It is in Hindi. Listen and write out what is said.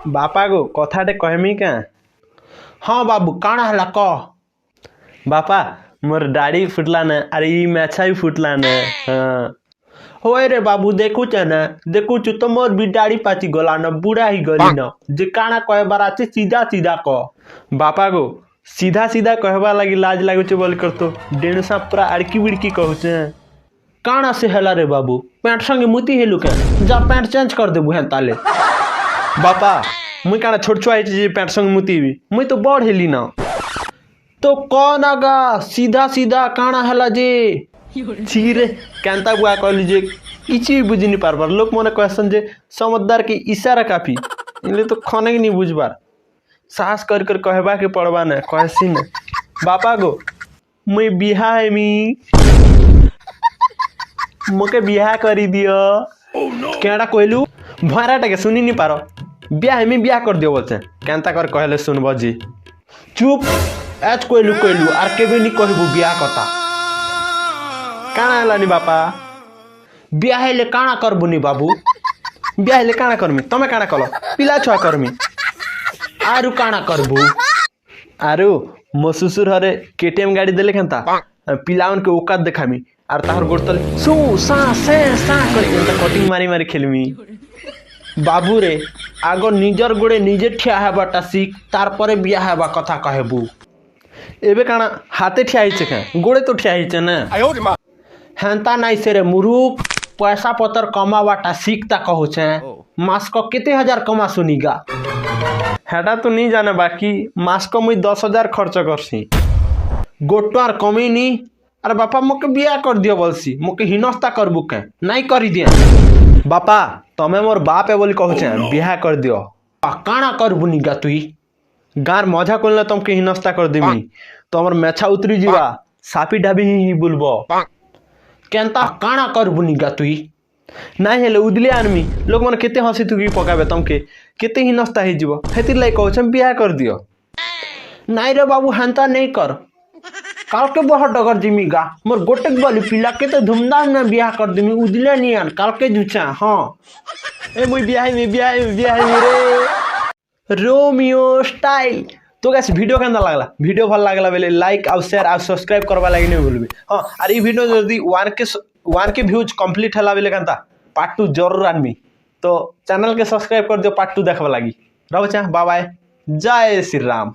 बापा गो कथाटे कहमी क्या। हाँ बाबू काଣା हला कह। बापा मोर दाढ़ी फुटला न अरे ई मैछा भी फुटला न। हाँ होए रे बाबू देखुच ना देखुच तो मोर भी दाढ़ी पाची गला न बुढ़ा ही गली न जे काଣା कहे बाराचे सीधा सीधा कह। बापा गो सीधा सीधा कहबा लगी लाज लागुचे बोल कर तो डेणसा पूरा अड़की बिड़की कहूचे। काଣା से हला रे बाबू पैंट संगे मुती हेलु के जा पैंट चेंज कर देबू हें ताले। बापा मुई काना छोट छुआ जे पैंट संग मुती भी मुई तो बड़ हेली ना। तो कौन आगा सीधा सीधा काଣା हला जे। छी रे केंता बुआ कहली जे किछि भी बुझी नहीं पारबार लोक मने कहसन जे समझदार के इशारा काफी इले तो खने नहीं बुझबार साहस कर कर कहबा के पड़बा न कहसी न। बापा गो मुई बिहा है मी मोके बिहा करी दियो। केड़ा कहलू भराटा के सुनी नहीं पारो बिहा है मी बिहा कर दियो बोलते केंता कर कहले सुनबो जी। चुप एच कहलू आर केबे नहीं कहबू बिया कथा। काना हलानी बापा बिया हेले काଣା करबू नी बाबू। बिहा हेले काना करमी तमे काना कलो पिला छुआ करमी आरु काଣା करबू। आरु मो सुसुर हरे केटीएम गाड़ी देले केंता पिलावन के औकात देखामी आर ताहर गोड़तल सु सा से सा कर केंता कटिंग मारी मारी खेलमी। बाबू रे आगो निजर गोड़े निजे ठिया हेबाटा सीख तार परे बिया हेबा कथा कहबू। एबे काना हाथे ठिया हिचे के गोड़े तो ठिया हिचे ना। हेंता नहीं से रे मुरूप पैसा पतर कमावाटा सीखता कहू छे मास को किते हजार कमा सुनीगा। हेटा तो नहीं जाने बाकी मास को मुई 10,000 खर्च करसी गोटवार कमी नी। अरे बापा मोके बिया कर दियो बोलसी मोके हिनस्ता करबू के नहीं करी दिया। बापा तमे मोर बाप है बोली कहू छे बिहा कर दियो काଣା करबू निगा तुई। गार मजा कोलना तुमके हिनस्ता कर देमी तमर मेछा उतरी जीवा सापी ढाबी ही बोलबो केंता काଣା करबू निगा तुई। नहीं हेले उदले आनमी लोग मन केते हंसी तुकी पकाबे तमके केते हिनस्ता ही जीवो हेतिर लाई कहू छे बिहा कर दियो। नहीं रे बाबू हेंता नहीं कर काल के बहुत डगर जिमी गा मोर गोटेक बोली पिला के तो धूमधाम में बियाह कर दिमी उदले नहीं आन काल के जुचा। हाँ ए मुई बियाह रे रोमियो स्टाइल। तो गाइस वीडियो केंदा लागला वीडियो भल लागला बेले लाइक और शेयर और सब्सक्राइब करबा लागि नहीं भूलबे। हां और ई वीडियो जल्दी 1 के व्यूज कंप्लीट हला बेले केंता पार्ट 2 जरूर आनमी तो चैनल के सब्सक्राइब कर दियो पार्ट 2 देखबा लागि। रहू छे बाय बाय जय श्री राम।